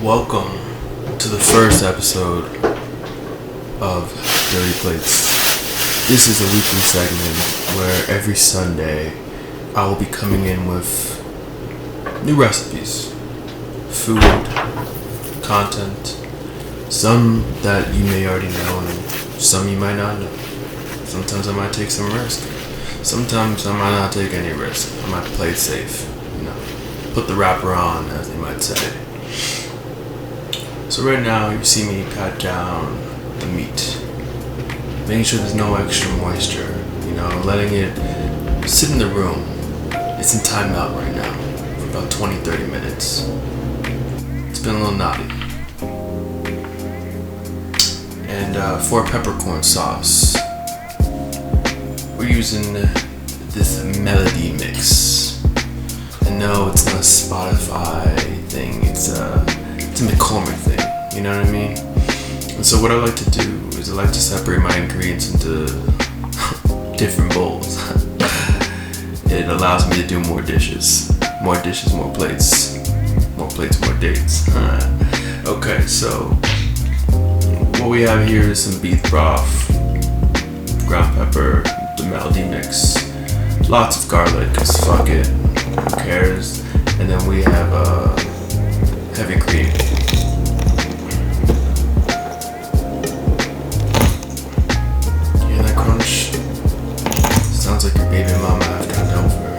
Welcome to the first episode of Dirty Plates. This is a weekly segment where every Sunday I will be coming in with new recipes, food, content, some that you may already know and some you might not know. Sometimes I might take some risk. Sometimes I might not take any risk. I might play it safe, put the wrapper on, as they might say. So right now you see me pat down the meat, making sure there's no extra moisture, letting it sit in the room. It's in timeout right now for about 20-30 minutes. It's been a little naughty. And for peppercorn sauce, we're using this melody mix. And no, it's not a Spotify thing, it's a McCormick thing, you know what I mean? And so what I like to do is I like to separate my ingredients into different bowls. It allows me to do more dishes, more plates, more dates. Okay, so what we have here is some beef broth, ground pepper, the melody mix, lots of garlic, cause fuck it, who cares? And then we have heavy cream. You hear that crunch? Sounds like your baby mama after I'm done for her.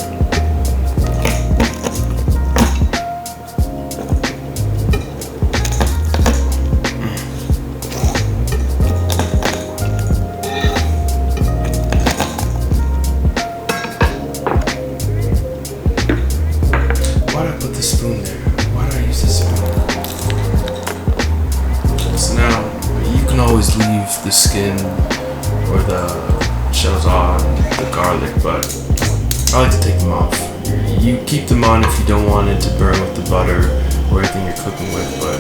Why'd I put the spoon there? Why did I use the spoon? So now, you can always leave the skin or the shells on the garlic, but I like to take them off. You keep them on if you don't want it to burn with the butter or anything you're cooking with, but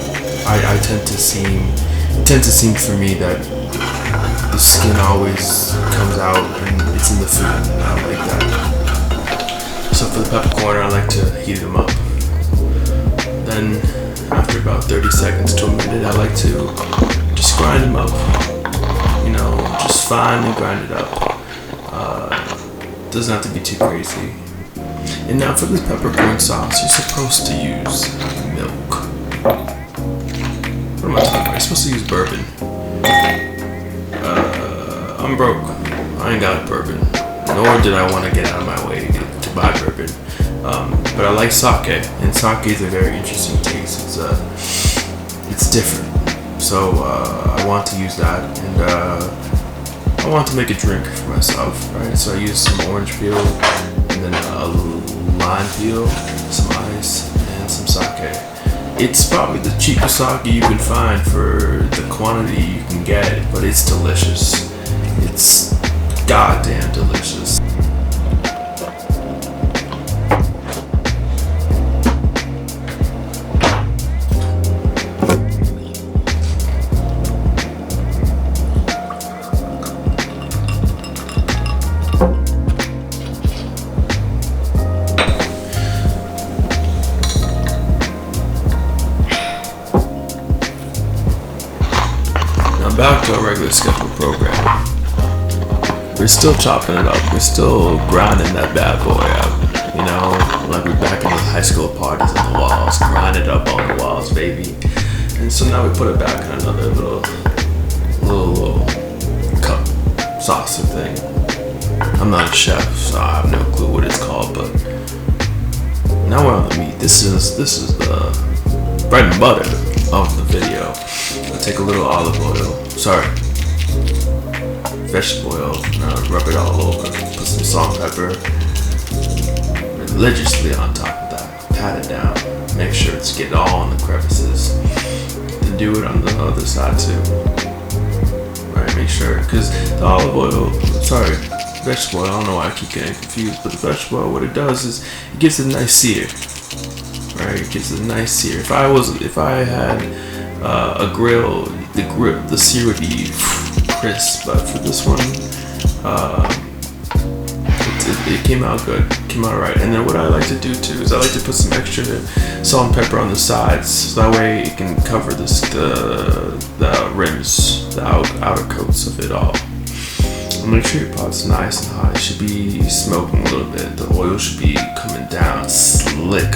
it tends to seem for me that the skin always comes out and it's in the food. I like that. So for the peppercorn, I like to heat them up. Then after about 30 seconds to a minute, I like to just grind them up. Just finely grind it up. Doesn't have to be too crazy. And now for this peppercorn sauce, you're supposed to use milk. What am I talking about? You're supposed to use bourbon. I'm broke. I ain't got bourbon. Nor did I want to get out of my way to buy bourbon. But I like sake, and sake is a very interesting taste. It's different. So I want to use that, and I want to make a drink for myself, right? So I use some orange peel, and then a lime peel, some ice, and some sake. It's probably the cheapest sake you can find for the quantity you can get, but it's delicious. It's goddamn delicious. Back to our regular scheduled program. We're still chopping it up. We're still grinding that bad boy out. Like we're back in the high school parties on the walls, grind it up on the walls, baby. And so now we put it back in another little cup saucer thing. I'm not a chef, so I have no clue what it's called. But now we're on the meat. This is the bread and butter of the video. I'll take a little olive oil. Vegetable oil. Rub it all over. Put some salt and pepper religiously on top of that. Pat it down. Make sure it's getting all in the crevices. And do it on the other side too. Right, make sure. Because the olive oil, vegetable oil, I don't know why I keep getting confused, but the vegetable oil, what it does is it gives it a nice sear. Right, it gives it a nice sear. If I had a grill, the sear would be crisp, but for this one, it came out good, came out right. And then what I like to do too is I like to put some extra salt and pepper on the sides, so that way it can cover the rims, the outer coats of it all. And make sure your pot's nice and hot. It should be smoking a little bit. The oil should be coming down slick.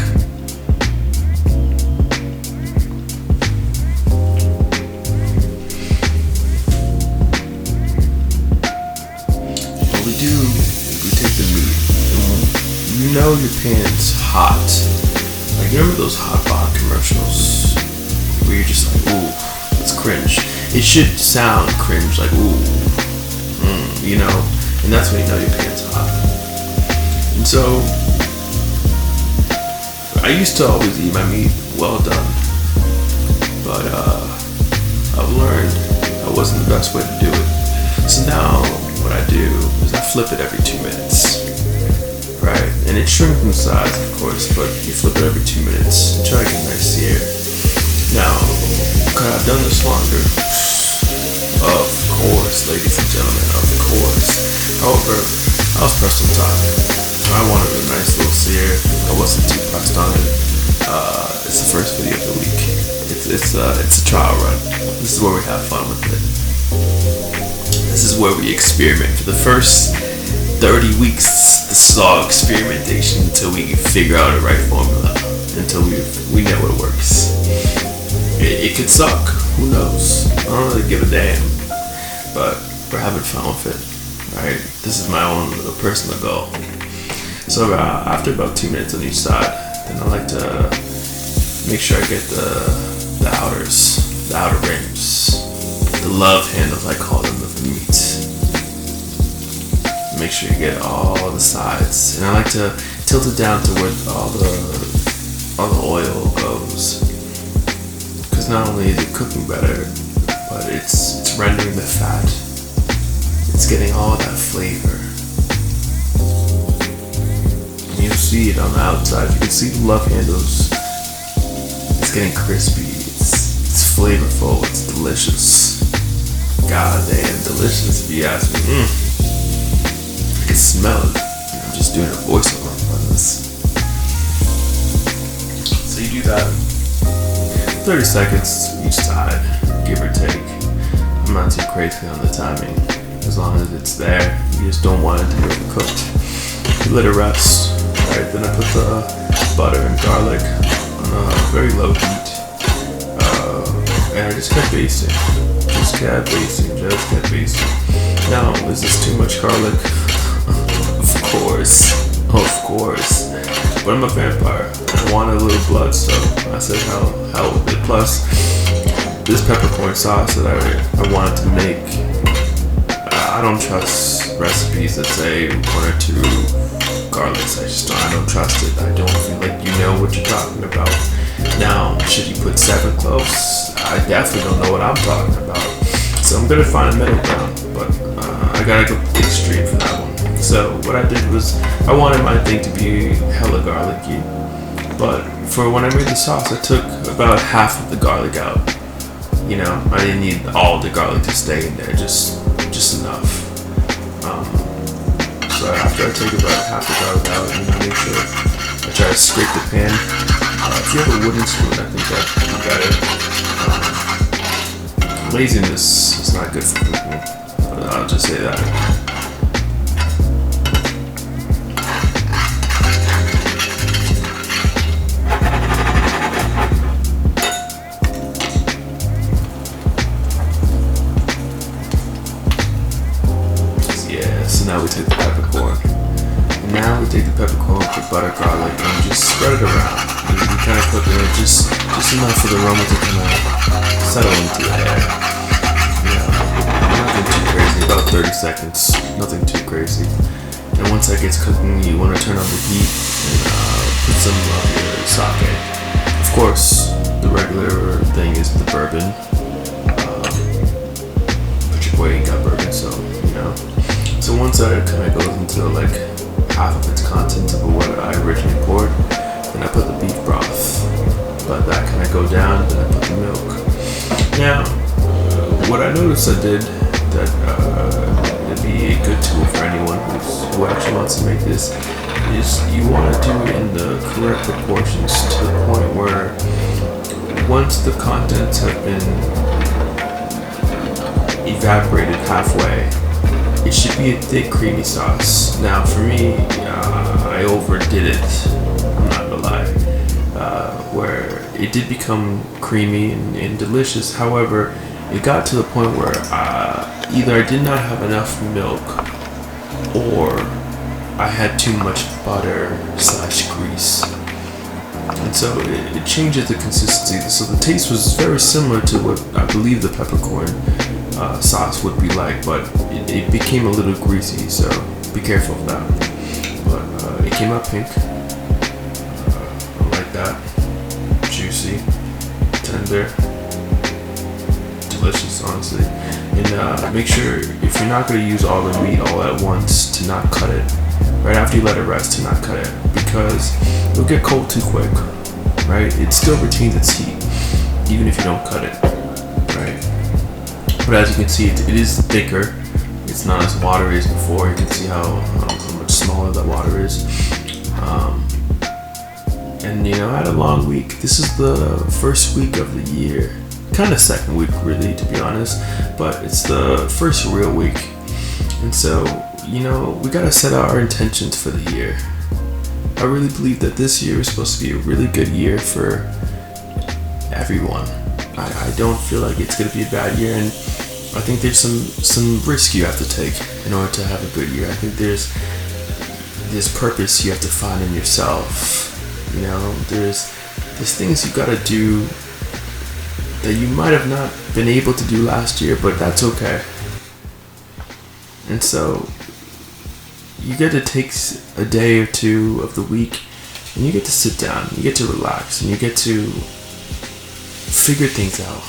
What we do, we take the meat. And you know your pan's hot. Like, you remember those hot pot commercials where you're just like, ooh, it's cringe. It should sound cringe, like, ooh, you know, and that's when you know your pan's hot. And so, I used to always eat my meat well done, but I've learned that wasn't the best way to do it. So now, what I do is I flip it every 2 minutes, right? And it shrinks in size, of course, but you flip it every 2 minutes and try to get a nice sear. Now, could I have done this longer? Of course, ladies and gentlemen, of course. However, I was pressed on time. I wanted a nice little sear. I wasn't too pressed on it. It's the first video of the week. It's a trial run. This is where we have fun with it. This is where we experiment. For the first 30 weeks, this is all experimentation until we figure out the right formula. Until we know it works. It could suck. Who knows? I don't really give a damn. But we're having fun with it. Right? This is my own little personal goal. So after about 2 minutes on each side, then I like to make sure I get the outer rims, the love handles I call them of the meat. Make sure you get all the sides, and I like to tilt it down to where all the oil goes. Because not only is it cooking better, but it's rendering the fat. It's getting all that flavor. And you'll see it on the outside. You can see the love handles. It's getting crispy. It's flavorful. It's delicious. Goddamn delicious, if you ask me. I can smell it. I'm just doing a voiceover on this. So you do that 30 seconds each side, give or take. I'm not too crazy on the timing. As long as it's there, you just don't want it to get cooked. You let it rest. Right, then I put the butter and garlic on a very low heat. And I just kept basting. Just kept basting. Now, is this too much garlic? Of course. But I'm a vampire. I wanted a little blood, so I said hell with it. Plus, this peppercorn sauce that I wanted to make, I don't trust recipes that say 1 or 2 garlics. I don't trust it. I don't feel like you know what you're talking about. Now, should you put 7 cloves? I definitely don't know what I'm talking about. So I'm gonna find a middle ground, but I gotta go to the extreme for that one. So what I did was I wanted my thing to be hella garlicky, but for when I made the sauce, I took about half of the garlic out. You know, I didn't need all the garlic to stay in there, just enough. So after I take about half the garlic out, make sure I try to scrape the pan. If you have a wooden spoon, I think that would be better. Laziness is not good for cooking, but I'll just say that. So now we take the peppercorn. And now we take the peppercorn with the butter, garlic, and just spread it around. And you kind of cooking it just enough for the aroma to kind of settle into the air. You know, nothing too crazy, about 30 seconds, nothing too crazy. And once that gets cooking, you want to turn on the heat and put some of your sake. Of course, the regular thing is the bourbon. But your boy ain't got bourbon, so, you know. So once that kind of goes into like half of its content of what I originally poured, then I put the beef broth. Let that kind of go down, then I put the milk. Now, what I noticed I did that it'd be be a good tool for anyone who actually wants to make this, is you want to do it in the correct proportions to the point where once the contents have been evaporated halfway, it should be a thick, creamy sauce. Now, for me, I overdid it. I'm not gonna lie. Where it did become creamy and delicious. However, it got to the point where either I did not have enough milk, or I had too much butter / grease. And so it changes the consistency. So the taste was very similar to what I believe the peppercorn sauce would be like, but it became a little greasy, so be careful of that. But it came out pink. I like that. Juicy, tender, delicious, honestly. And make sure, if you're not going to use all the meat all at once, to not cut it. Right after you let it rest, to not cut it, because it'll get cold too quick, right? It still retains its heat, even if you don't cut it, right? But as you can see, it is thicker. It's not as watery as before. You can see how much smaller that water is. And I had a long week. This is the first week of the year. Kind of second week, really, to be honest. But it's the first real week. And so, we gotta set out our intentions for the year. I really believe that this year is supposed to be a really good year for everyone. I don't feel like it's gonna be a bad year, and I think there's some risk you have to take in order to have a good year. I think there's purpose you have to find in yourself. There's things you gotta do that you might have not been able to do last year, but that's okay. And so you get to take a day or two of the week, and you get to sit down, you get to relax, and you get to figure things out.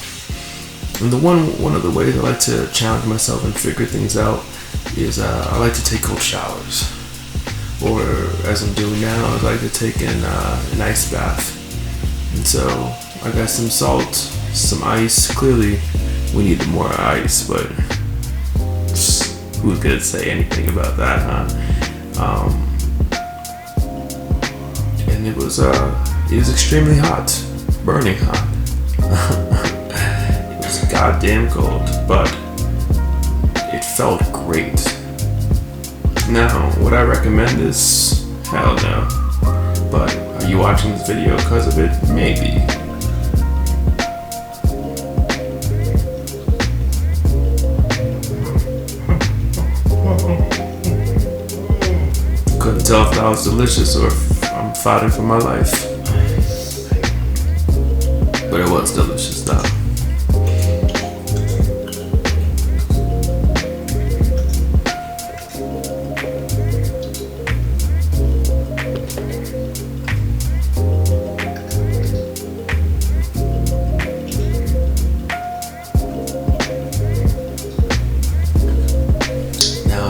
And one of the ways I like to challenge myself and figure things out is I like to take cold showers. Or, as I'm doing now, I like to take an ice bath. And so I got some salt, some ice. Clearly we need more ice, but who's gonna say anything about that, huh? And it was extremely hot, burning hot. It was goddamn cold, but it felt great. Now, would I recommend this? Hell no. But are you watching this video because of it? Maybe. Couldn't tell if that was delicious or if I'm fighting for my life. But it was delicious though.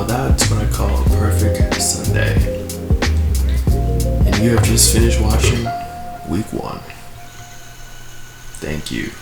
That's what I call a perfect Sunday. And you have just finished watching week 1. Thank you.